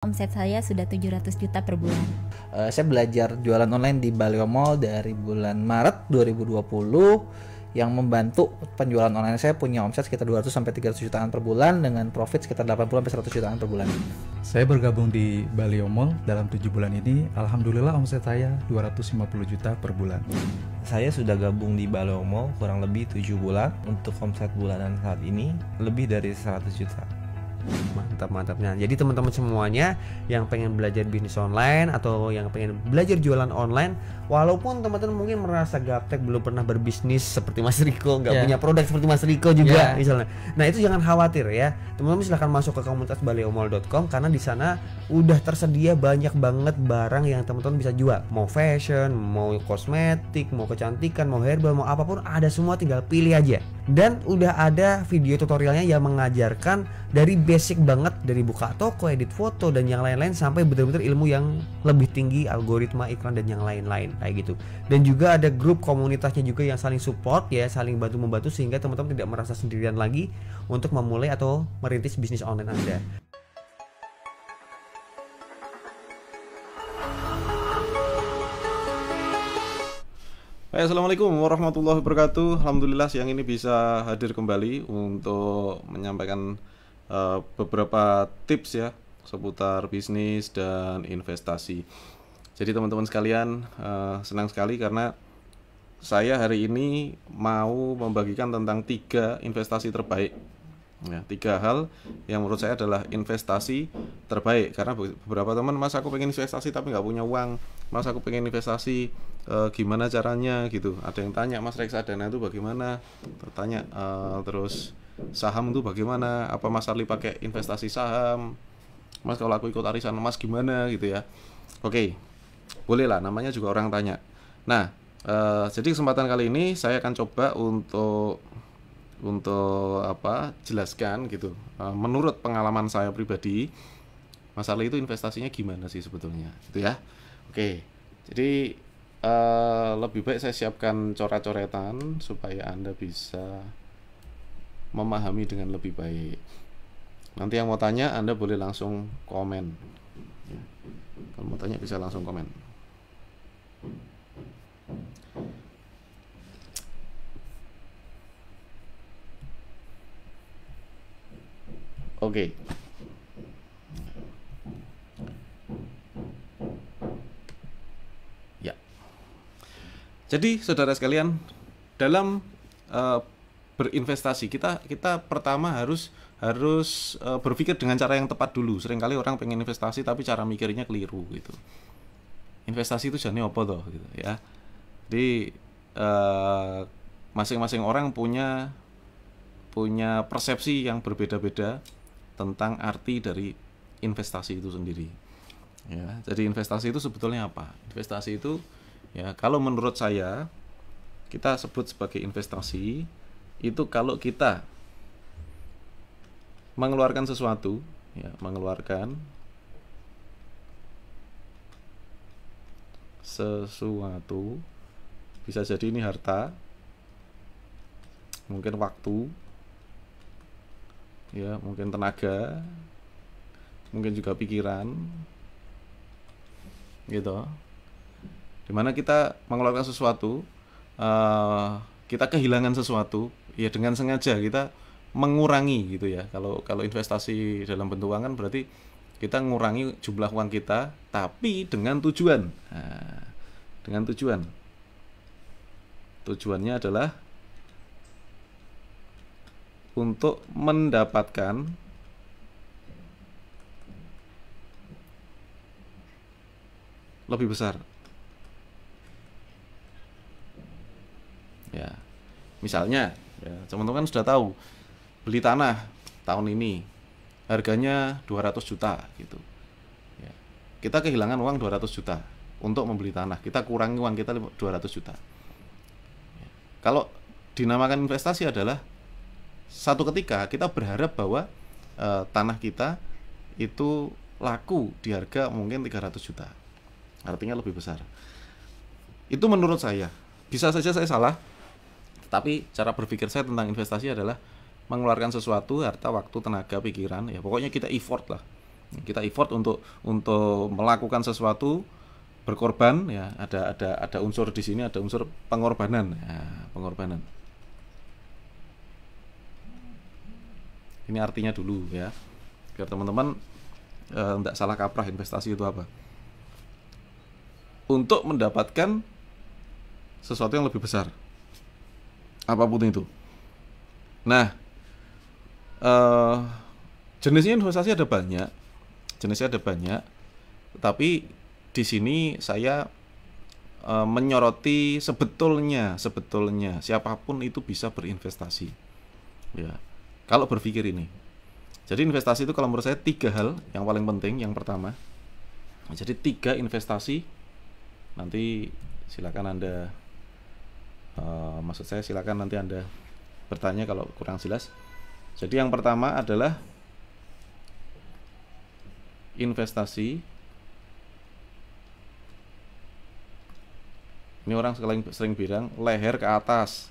Omset saya sudah 700 juta per bulan. Saya belajar jualan online di Baleo Mall dari bulan Maret 2020 yang membantu penjualan online saya punya omset sekitar 200 sampai 300 jutaan per bulan dengan profit sekitar 80 sampai 100 jutaan per bulan. Saya bergabung di Baleo Mall dalam 7 bulan ini. Alhamdulillah omset saya 250 juta per bulan. Saya sudah gabung di Baleo Mall kurang lebih 7 bulan. Untuk omset bulanan saat ini lebih dari 100 juta. Mantap-mantapnya. Jadi teman-teman semuanya yang pengen belajar bisnis online atau yang pengen belajar jualan online, walaupun teman-teman mungkin merasa gaptek, belum pernah berbisnis seperti Mas Riko, nggak punya produk seperti Mas Riko juga misalnya. Nah itu jangan khawatir ya. Teman-teman silahkan masuk ke komunitas baleomall.com karena di sana udah tersedia banyak banget barang yang teman-teman bisa jual. Mau fashion, mau kosmetik, mau kecantikan, mau herbal, mau apapun ada semua, tinggal pilih aja. Dan udah ada video tutorialnya yang mengajarkan dari basic banget, dari buka toko, edit foto dan yang lain-lain sampai betul-betul ilmu yang lebih tinggi, algoritma iklan dan yang lain-lain kayak gitu. Dan juga ada grup komunitasnya juga yang saling support ya, saling bantu-membantu sehingga teman-teman tidak merasa sendirian lagi untuk memulai atau merintis bisnis online Anda. Assalamualaikum warahmatullahi wabarakatuh. Alhamdulillah siang ini bisa hadir kembali untuk menyampaikan beberapa tips ya seputar bisnis dan investasi. Jadi teman-teman sekalian, senang sekali karena saya hari ini mau membagikan tentang 3 investasi terbaik. Ya, 3 hal yang menurut saya adalah investasi terbaik. Karena beberapa teman, mas aku pengen investasi tapi nggak punya uang, mas aku pengen investasi gimana caranya gitu. Ada yang tanya, mas reksadana itu bagaimana, tertanya terus saham itu bagaimana, apa mas Arli pakai investasi saham, mas kalau aku ikut arisan mas gimana gitu ya. Oke, boleh lah, namanya juga orang tanya. Nah jadi kesempatan kali ini saya akan coba untuk jelaskan gitu. Menurut pengalaman saya pribadi, Mas Arli itu investasinya gimana sih sebetulnya, gitu ya. Oke, jadi lebih baik saya siapkan coret-coretan supaya Anda bisa memahami dengan lebih baik. Nanti yang mau tanya Anda boleh langsung komen. Ya. Kalau mau tanya bisa langsung komen. Oke. Ya. Jadi saudara sekalian, dalam berinvestasi kita pertama harus berpikir dengan cara yang tepat dulu. Seringkali orang pengen investasi tapi cara mikirnya keliru gitu. Investasi itu jane apa toh gitu ya. Jadi masing-masing orang punya persepsi yang berbeda-beda tentang arti dari investasi itu sendiri. Ya, jadi investasi itu sebetulnya apa? Investasi itu ya kalau menurut saya kita sebut sebagai investasi itu kalau kita mengeluarkan sesuatu, ya, mengeluarkan sesuatu, bisa jadi ini harta, mungkin waktu, ya, mungkin tenaga, mungkin juga pikiran, gitu. Dimana kita mengeluarkan sesuatu, kita kehilangan sesuatu, ya dengan sengaja kita mengurangi gitu ya. Kalau investasi dalam bentuk uang kan berarti kita mengurangi jumlah uang kita, tapi dengan tujuan. Nah, dengan tujuan. Tujuannya adalah untuk mendapatkan lebih besar. Ya. Misalnya, ya, teman-teman kan sudah tahu beli tanah tahun ini harganya 200 juta gitu. Ya. Kita kehilangan uang 200 juta untuk membeli tanah. Kita kurangi uang kita 200 juta. Ya. Kalau dinamakan investasi adalah satu ketika kita berharap bahwa tanah kita itu laku di harga mungkin 300 juta. Artinya lebih besar. Itu menurut saya. Bisa saja saya salah, tapi cara berpikir saya tentang investasi adalah mengeluarkan sesuatu, harta, waktu, tenaga, pikiran, ya pokoknya kita effort lah Kita effort untuk melakukan sesuatu, berkorban ya, ada unsur di sini, ada unsur pengorbanan ya, pengorbanan. Ini artinya dulu ya, biar teman-teman tidak salah kaprah investasi itu apa. Untuk mendapatkan sesuatu yang lebih besar, apapun itu. Nah, jenisnya investasi ada banyak, tapi di sini saya menyoroti sebetulnya siapapun itu bisa berinvestasi. Ya, kalau berpikir ini. Jadi investasi itu kalau menurut saya 3 hal yang paling penting. Yang pertama, jadi 3 investasi. Nanti silakan Anda, maksud saya silakan nanti Anda bertanya kalau kurang jelas. Jadi yang pertama adalah investasi. Ini orang sering bilang leher ke atas.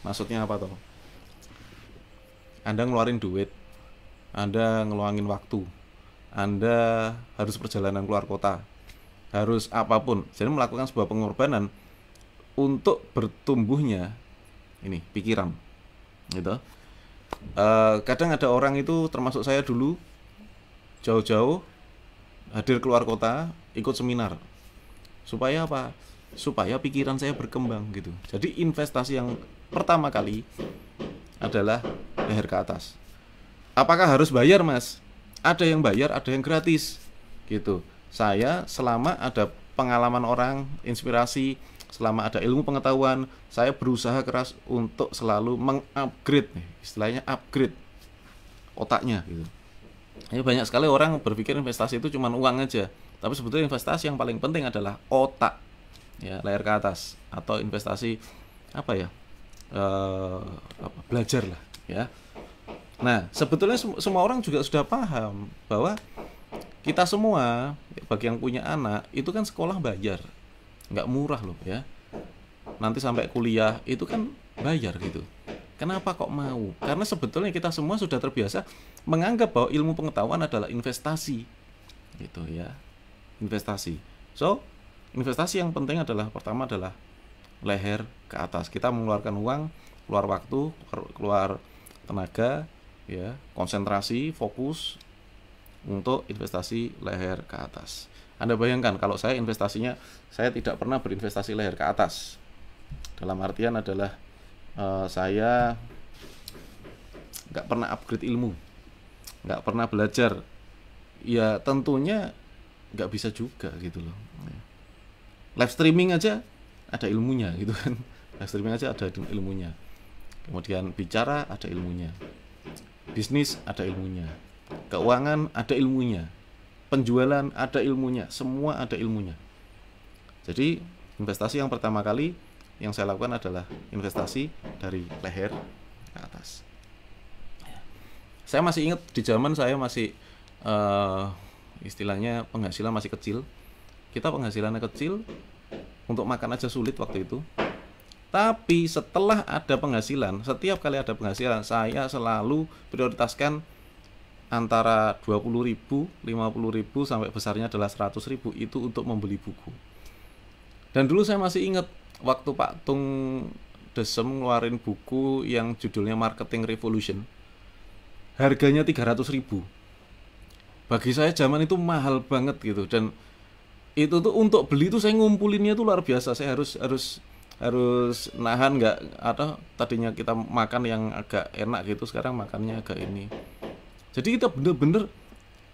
Maksudnya apa toh? Anda ngeluarin duit, Anda ngeluangin waktu, Anda harus perjalanan keluar kota, harus apapun. Jadi melakukan sebuah pengorbanan untuk bertumbuhnya ini pikiran, gitu. Kadang ada orang itu, termasuk saya dulu, jauh-jauh hadir keluar kota, ikut seminar. Supaya apa? Supaya pikiran saya berkembang gitu. Jadi investasi yang pertama kali adalah leher ke atas. Apakah harus bayar, Mas? Ada yang bayar, ada yang gratis gitu. Saya selama ada pengalaman orang, inspirasi, selama ada ilmu pengetahuan, saya berusaha keras untuk selalu mengupgrade, istilahnya upgrade otaknya gitu. Ini banyak sekali orang berpikir investasi itu cuma uang aja, tapi sebetulnya investasi yang paling penting adalah otak, ya, leher ke atas, atau investasi apa ya, belajar lah, ya. Nah, sebetulnya semua orang juga sudah paham bahwa kita semua, bagi yang punya anak, itu kan sekolah bayar, nggak murah loh ya. Nanti sampai kuliah itu kan bayar gitu. Kenapa kok mau? Karena sebetulnya kita semua sudah terbiasa menganggap bahwa ilmu pengetahuan adalah investasi, gitu ya, investasi. So, investasi yang penting adalah pertama adalah leher ke atas. Kita mengeluarkan uang, keluar waktu, keluar tenaga, ya, konsentrasi, fokus untuk investasi leher ke atas. Anda bayangkan kalau saya investasinya, saya tidak pernah berinvestasi leher ke atas. Dalam artian adalah saya nggak pernah upgrade ilmu, nggak pernah belajar. Ya tentunya nggak bisa juga gitu loh. Live streaming aja ada ilmunya gitu kan. Live streaming aja ada ilmunya. Kemudian bicara ada ilmunya. Bisnis ada ilmunya. Keuangan ada ilmunya. Penjualan ada ilmunya. Semua ada ilmunya. Jadi investasi yang pertama kali yang saya lakukan adalah investasi dari leher ke atas. Saya masih ingat di zaman saya masih istilahnya penghasilan masih kecil. Kita penghasilannya kecil, untuk makan aja sulit waktu itu. Tapi setelah ada penghasilan, setiap kali ada penghasilan, saya selalu prioritaskan antara 20.000, 50.000 sampai besarnya adalah 100.000 itu untuk membeli buku. Dan dulu saya masih ingat waktu Pak Tung Desem ngeluarin buku yang judulnya Marketing Revolution, harganya 300.000. Bagi saya zaman itu mahal banget gitu, dan itu tuh untuk beli tuh saya ngumpulinnya tuh luar biasa. Saya harus nahan, nggak, atau tadinya kita makan yang agak enak gitu, sekarang makannya agak ini. Jadi kita bener-bener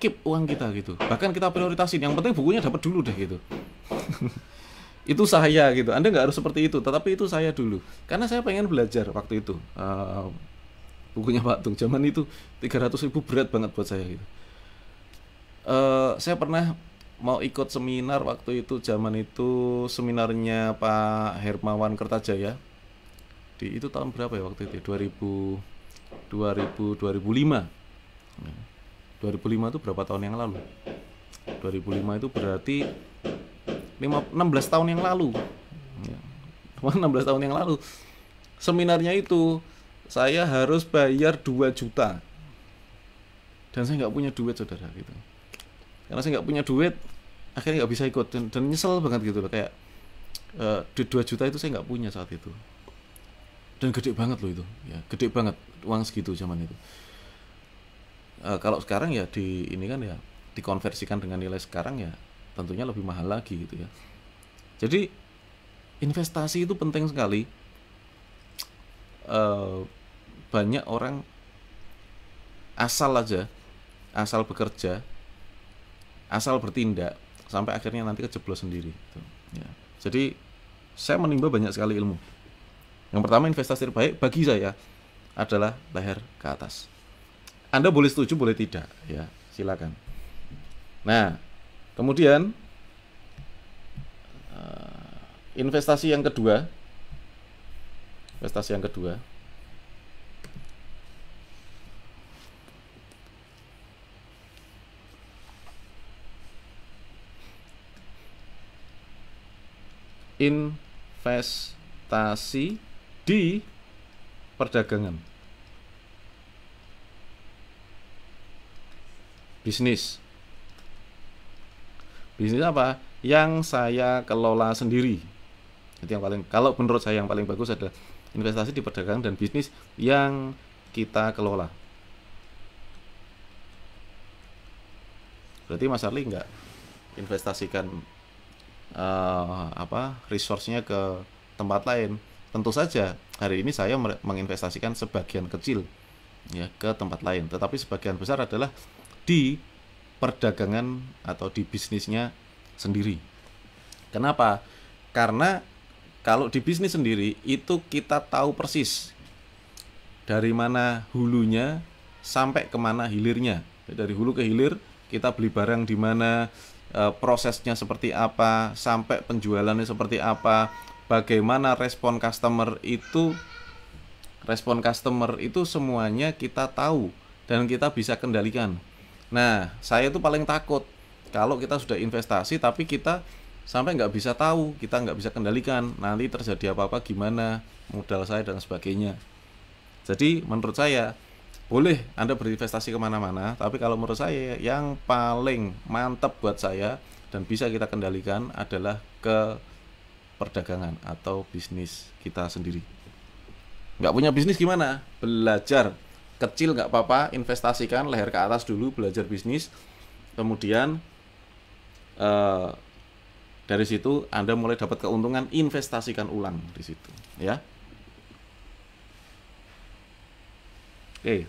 keep uang kita gitu. Bahkan kita prioritasin, yang penting bukunya dapat dulu deh gitu. Itu saya gitu. Anda nggak harus seperti itu, tetapi itu saya dulu. Karena saya pengen belajar waktu itu. Bukunya Pak Tung zaman itu 300.000 berat banget buat saya gitu. Saya pernah mau ikut seminar waktu itu, zaman itu seminarnya Pak Hermawan Kertajaya. Itu tahun berapa ya waktu itu? 2005. 2005 itu berapa tahun yang lalu? 2005 itu berarti 16 tahun yang lalu. 16 tahun yang lalu. Seminarnya itu saya harus bayar 2 juta dan saya nggak punya duit saudara gitu. Karena saya nggak punya duit, akhirnya nggak bisa ikut dan nyesel banget gitu loh, kayak duit 2 juta itu saya nggak punya saat itu. Dan gede banget loh itu, ya gede banget uang segitu zaman itu. Kalau sekarang ya ini kan ya dikonversikan dengan nilai sekarang ya tentunya lebih mahal lagi gitu ya. Jadi investasi itu penting sekali. Banyak orang asal bekerja, asal bertindak sampai akhirnya nanti kejeblos sendiri gitu. Ya. Jadi saya menimba banyak sekali ilmu. Yang pertama, investasi terbaik bagi saya adalah leher ke atas. Anda boleh setuju, boleh tidak, ya silakan. Nah, kemudian investasi yang kedua, investasi di perdagangan, bisnis apa yang saya kelola sendiri. Itu yang paling, kalau menurut saya yang paling bagus adalah investasi di perdagangan dan bisnis yang kita kelola. Berarti Mas Arli nggak investasikan resource-nya ke tempat lain. Tentu saja hari ini saya menginvestasikan sebagian kecil ya ke tempat lain, tetapi sebagian besar adalah di perdagangan atau di bisnisnya sendiri. Kenapa? Karena kalau di bisnis sendiri itu kita tahu persis dari mana hulunya sampai kemana hilirnya. Dari hulu ke hilir kita beli barang di mana, prosesnya seperti apa, sampai penjualannya seperti apa, bagaimana respon customer itu semuanya kita tahu dan kita bisa kendalikan. Nah, saya itu paling takut kalau kita sudah investasi tapi kita sampai nggak bisa tahu, kita nggak bisa kendalikan, nanti terjadi apa-apa gimana, modal saya dan sebagainya. Jadi menurut saya boleh Anda berinvestasi kemana-mana, tapi kalau menurut saya yang paling mantap buat saya dan bisa kita kendalikan adalah ke perdagangan atau bisnis kita sendiri. Nggak punya bisnis gimana? Belajar kecil nggak apa-apa, investasikan leher ke atas dulu, belajar bisnis, kemudian dari situ Anda mulai dapat keuntungan, investasikan ulang di situ, ya. Oke.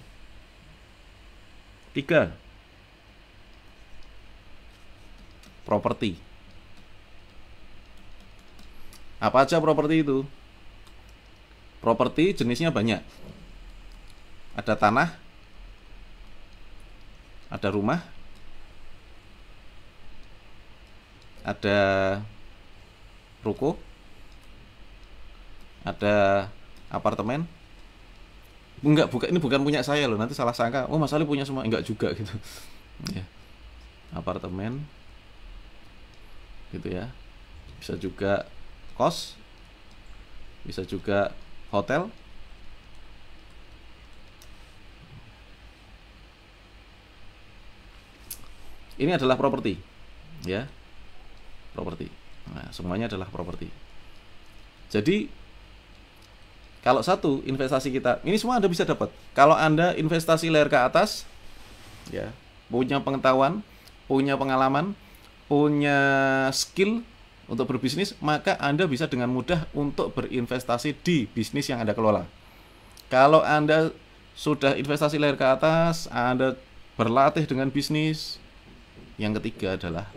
3. Properti. Apa aja properti itu? Properti jenisnya banyak. Ada tanah, ada rumah, ada ruko, ada apartemen. Ini bukan punya saya loh, nanti salah sangka, oh Mas Ali punya semua. Enggak juga gitu ya. Apartemen gitu ya, bisa juga kos, bisa juga hotel, ini adalah properti ya, properti. Nah, semuanya adalah properti. Jadi kalau satu investasi kita, ini semua Anda bisa dapat. Kalau Anda investasi leher ke atas, ya, punya pengetahuan, punya pengalaman, punya skill untuk berbisnis, maka Anda bisa dengan mudah untuk berinvestasi di bisnis yang Anda kelola. Kalau Anda sudah investasi leher ke atas, Anda berlatih dengan bisnis, yang ketiga adalah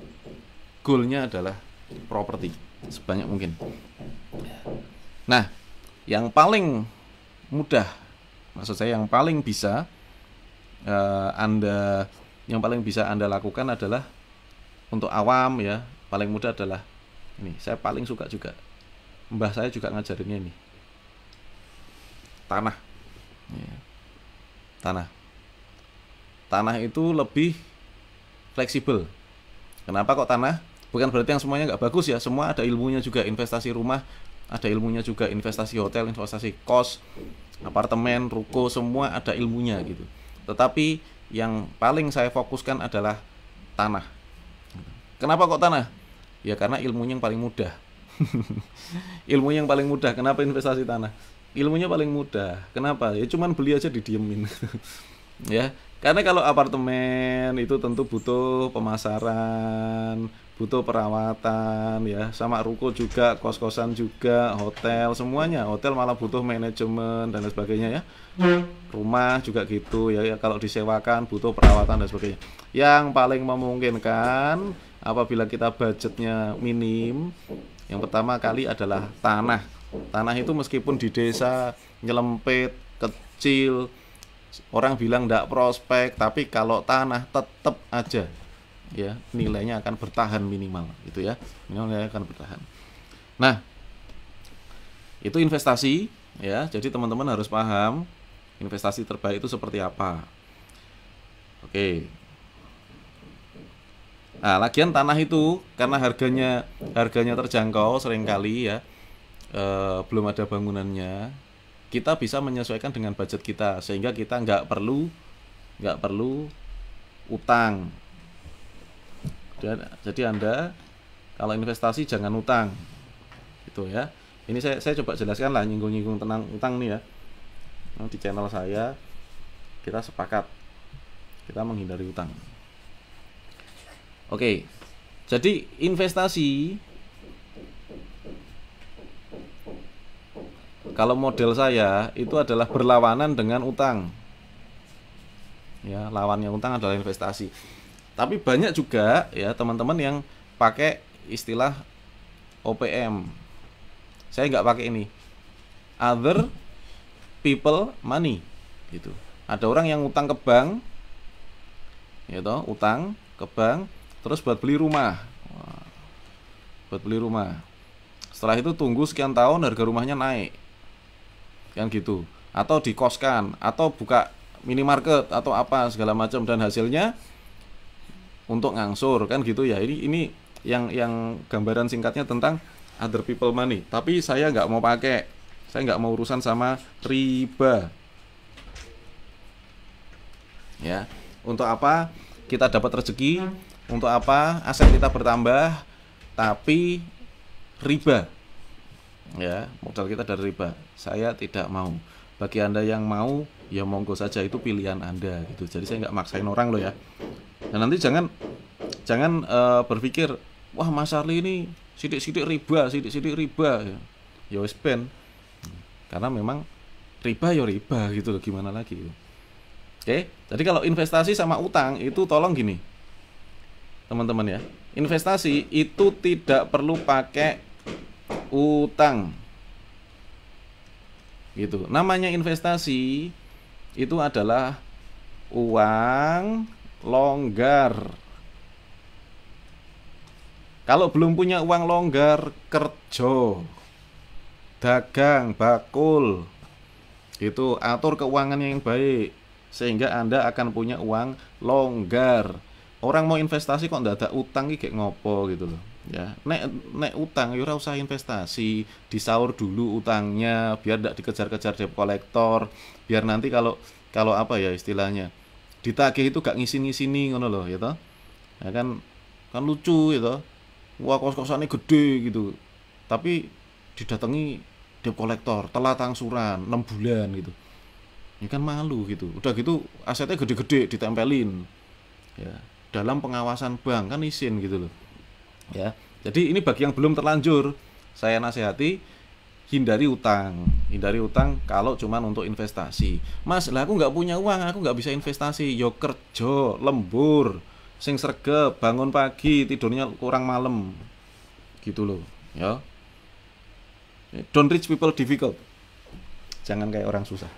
goalnya adalah properti sebanyak mungkin. Nah, yang paling mudah, maksud saya yang paling bisa Anda lakukan adalah untuk awam ya, paling mudah adalah ini. Saya paling suka juga, mbah saya juga ngajarinnya ini, tanah ya. Tanah itu lebih fleksibel. Kenapa kok tanah? Bukan berarti yang semuanya nggak bagus ya, semua ada ilmunya juga. Investasi rumah ada ilmunya juga. Investasi hotel, investasi kos, apartemen, ruko, semua ada ilmunya gitu. Tetapi yang paling saya fokuskan adalah tanah. Kenapa kok tanah? Ya karena ilmunya yang paling mudah. Ilmunya yang paling mudah. Kenapa investasi tanah? Ilmunya paling mudah. Kenapa? Ya cuman beli aja didiemin. Ya, karena kalau apartemen itu tentu butuh pemasaran, butuh perawatan ya, sama ruko juga, kos-kosan juga, hotel semuanya. Hotel malah butuh manajemen dan lain sebagainya ya. Rumah juga gitu ya, kalau disewakan butuh perawatan dan sebagainya. Yang paling memungkinkan apabila kita budgetnya minim, yang pertama kali adalah tanah. Tanah itu meskipun di desa nyelempit, kecil, orang bilang tidak prospek, tapi kalau tanah tetap aja ya nilainya akan bertahan minimal itu ya, nilainya akan bertahan. Nah, itu investasi ya, jadi teman-teman harus paham investasi terbaik itu seperti apa. Oke. Nah, lagian tanah itu karena harganya terjangkau seringkali ya, belum ada bangunannya, kita bisa menyesuaikan dengan budget kita sehingga kita nggak perlu utang. Jadi Anda kalau investasi jangan utang, gitu ya. Ini saya coba jelaskan lah, nyinggung-nyinggung tentang utang nih ya. Nah, di channel saya kita sepakat kita menghindari utang. Oke, jadi investasi kalau model saya itu adalah berlawanan dengan utang. Ya, lawannya utang adalah investasi. Tapi banyak juga ya teman-teman yang pakai istilah OPM. Saya nggak pakai ini. Other people money gitu. Ada orang yang utang ke bank, gitu, utang ke bank, terus buat beli rumah. Buat beli rumah. Setelah itu tunggu sekian tahun harga rumahnya naik. Kan gitu, atau dikoskan, atau buka minimarket atau apa segala macam, dan hasilnya untuk ngangsur kan gitu ya. Ini yang gambaran singkatnya tentang other people money. Tapi saya nggak mau pakai, saya nggak mau urusan sama riba ya. Untuk apa kita dapat rezeki, untuk apa aset kita bertambah tapi riba ya, modal kita dari riba. Saya tidak mau. Bagi Anda yang mau ya monggo saja, itu pilihan Anda gitu. Jadi saya nggak maksain orang loh ya. Dan nanti jangan berpikir wah Mas Arli ini sidik-sidik riba ya wis ben. Karena memang riba ya riba gitu loh, gimana lagi gitu. Oke, jadi kalau investasi sama utang itu tolong gini teman-teman ya, investasi itu tidak perlu pakai utang gitu. Namanya investasi itu adalah uang longgar. Kalau belum punya uang longgar, kerja, dagang, bakul itu, atur keuangan yang baik sehingga Anda akan punya uang longgar. Orang mau investasi kok ndak ada utang iki kayak ngopo gitu loh. Ya, nek utang ya ora usah investasi, disaur dulu utangnya biar ndak dikejar-kejar debt collector, biar nanti kalau apa ya istilahnya, ditagih itu gak ngisi-ngisini ngono loh ya toh. Ya kan lucu ya toh. Wah kos-kosannya gede gitu. Tapi didatangi debt collector, telat angsuran 6 bulan gitu. Ya kan malu gitu. Udah gitu asetnya gede-gede ditempelin. Ya, dalam pengawasan bank kan izin gitu loh. Ya, jadi ini bagi yang belum terlanjur, saya nasihati hindari utang kalau cuman untuk investasi. Mas, lah aku nggak punya uang, aku nggak bisa investasi. Yo kerja lembur, sing sregep, bangun pagi, tidurnya kurang malam, gitu loh. Ya, don't rich people difficult. Jangan kayak orang susah.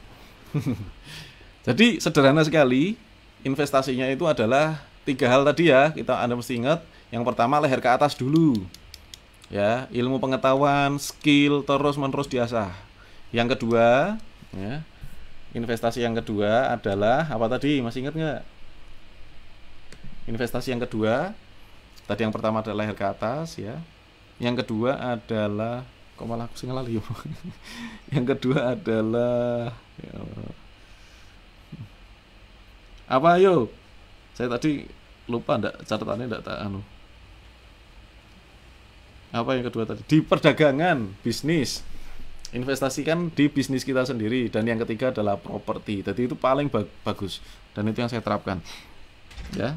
Jadi sederhana sekali, investasinya itu adalah 3 hal tadi ya, Anda mesti ingat. Yang pertama leher ke atas dulu ya, ilmu pengetahuan, skill terus-menerus diasah. Yang kedua ya, investasi yang kedua adalah apa tadi, masih ingat nggak? Investasi yang kedua tadi, yang pertama adalah leher ke atas ya, yang kedua adalah kok malah aku sing lali. Yang kedua adalah ya Allah. Apa yo? Saya tadi lupa catatannya ndak tak anu. Apa yang kedua tadi? Di perdagangan, bisnis. Investasikan di bisnis kita sendiri. Dan yang ketiga adalah properti. Jadi itu paling bagus. Dan itu yang saya terapkan. Ya.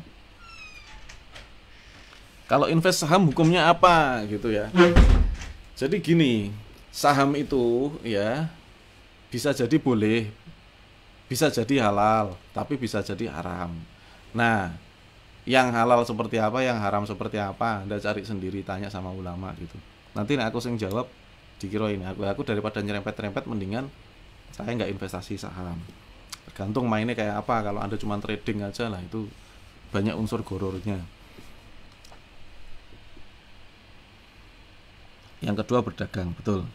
Kalau invest saham hukumnya apa gitu ya. Jadi gini, saham itu ya bisa jadi boleh, bisa jadi halal, tapi bisa jadi haram. Nah, yang halal seperti apa, yang haram seperti apa, Anda cari sendiri, tanya sama ulama gitu. Nanti aku sing jawab dikira ini, aku daripada nyerempet-nyerempet mendingan saya nggak investasi saham. Tergantung mainnya kayak apa. Kalau Anda cuma trading aja lah, itu banyak unsur gorornya. Yang kedua berdagang, betul.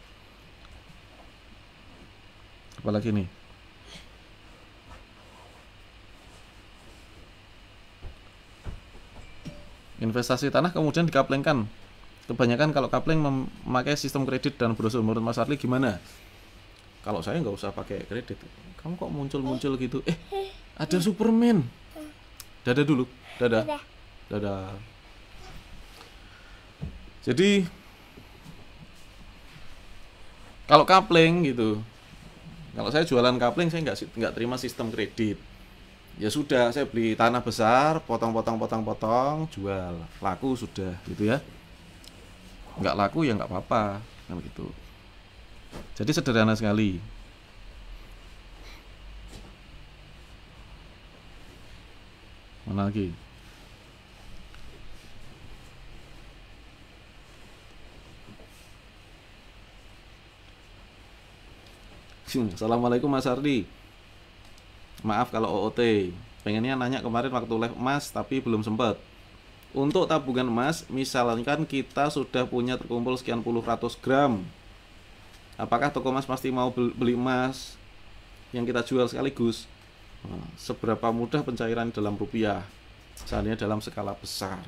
Apalagi nih? Investasi tanah kemudian dikaplengkan. Kebanyakan kalau kapling memakai sistem kredit dan brosur. Menurut Mas Arli gimana? Kalau saya nggak usah pakai kredit. Kamu kok muncul-muncul gitu? Ada Superman. Dadah dulu. Dadah. Jadi kalau kapling gitu, kalau saya jualan kapling saya nggak terima sistem kredit. Ya sudah, saya beli tanah besar, potong, jual, laku sudah, gitu ya. Nggak laku ya nggak apa-apa, kan gitu. Jadi sederhana sekali. Mana lagi? Assalamualaikum Mas Ardi. Maaf kalau OOT. Pengennya nanya kemarin waktu live emas tapi belum sempat. Untuk tabungan emas, misalkan kita sudah punya terkumpul sekian puluh ratus gram. Apakah toko emas pasti mau beli emas yang kita jual sekaligus? Seberapa mudah pencairan dalam rupiah? Misalnya dalam skala besar.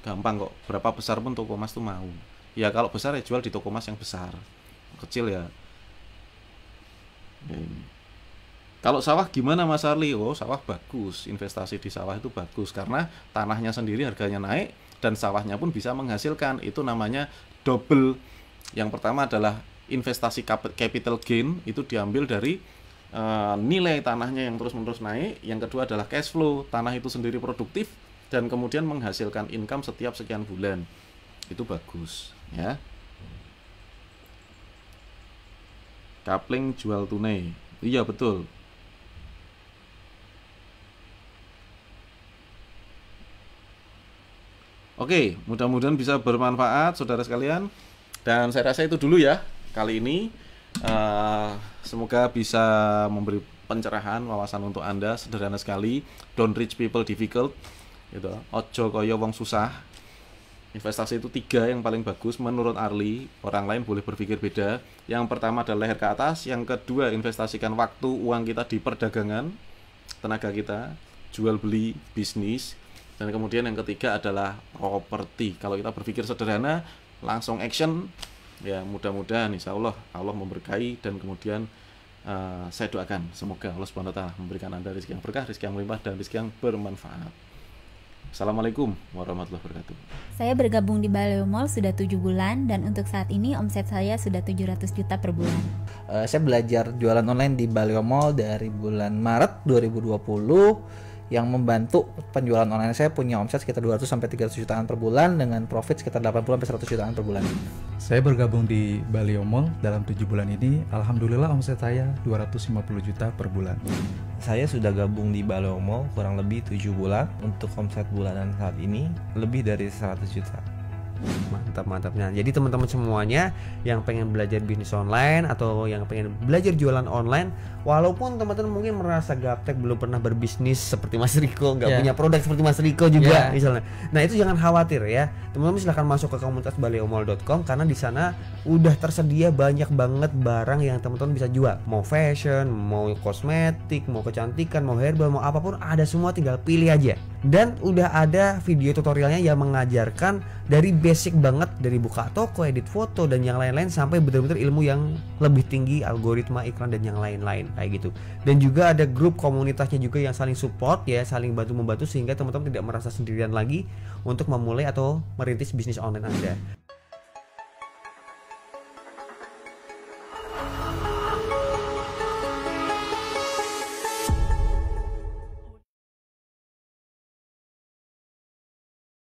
Gampang kok. Berapa besar pun toko emas tuh mau. Ya kalau besar ya jual di toko emas yang besar. Kecil ya. Kalau sawah gimana Mas Arli? Oh, sawah bagus, investasi di sawah itu bagus karena tanahnya sendiri harganya naik dan sawahnya pun bisa menghasilkan. Itu namanya double. Yang pertama adalah investasi capital gain, itu diambil dari nilai tanahnya yang terus-menerus naik. Yang kedua adalah cash flow, tanah itu sendiri produktif dan kemudian menghasilkan income setiap sekian bulan. Itu bagus, ya. Kapling jual tunai. Iya betul. Oke, mudah-mudahan bisa bermanfaat saudara sekalian. Dan saya rasa itu dulu ya kali ini. Semoga bisa memberi pencerahan, wawasan untuk Anda. Sederhana sekali. Don't rich people difficult. Gitu. Ojo koyo wong susah. Investasi itu 3 yang paling bagus menurut Arli. Orang lain boleh berpikir beda. Yang pertama adalah leher ke atas. Yang kedua, investasikan waktu, uang kita di perdagangan, tenaga kita, jual beli, bisnis. Dan kemudian yang ketiga adalah properti. Kalau kita berpikir sederhana, langsung action, ya mudah-mudahan insya Allah Allah memberkahi. Dan kemudian saya doakan semoga Allah SWT memberikan Anda rezeki yang berkah, rezeki yang melimpah, dan rezeki yang bermanfaat. Assalamualaikum warahmatullahi wabarakatuh. Saya bergabung di Baleo Mall sudah 7 bulan dan untuk saat ini omset saya sudah 700 juta per bulan. Saya belajar jualan online di Baleo Mall dari bulan Maret 2020 yang membantu penjualan online saya punya omset sekitar 200 sampai 300 jutaan per bulan dengan profit sekitar 80 sampai 100 jutaan per bulan. Saya bergabung di Baleo Mall dalam 7 bulan ini, alhamdulillah omset saya 250 juta per bulan. Saya sudah gabung di Baleo Mall kurang lebih 7 bulan. Untuk omset bulanan saat ini lebih dari 100 juta. Mantap-mantapnya. Jadi teman-teman semuanya yang pengen belajar bisnis online atau yang pengen belajar jualan online, walaupun teman-teman mungkin merasa gaptek, belum pernah berbisnis seperti Mas Riko, nggak punya produk seperti Mas Riko juga misalnya. Nah itu jangan khawatir ya. Teman-teman silahkan masuk ke komunitas baleomall.com karena di sana udah tersedia banyak banget barang yang teman-teman bisa jual. Mau fashion, mau kosmetik, mau kecantikan, mau herbal, mau apapun ada semua, tinggal pilih aja. Dan udah ada video tutorialnya yang mengajarkan dari basic banget, dari buka toko, edit foto dan yang lain-lain, sampai benar-benar ilmu yang lebih tinggi, algoritma iklan dan yang lain-lain kayak gitu. Dan juga ada grup komunitasnya juga yang saling support ya, saling bantu membantu, sehingga teman-teman tidak merasa sendirian lagi untuk memulai atau merintis bisnis online Anda.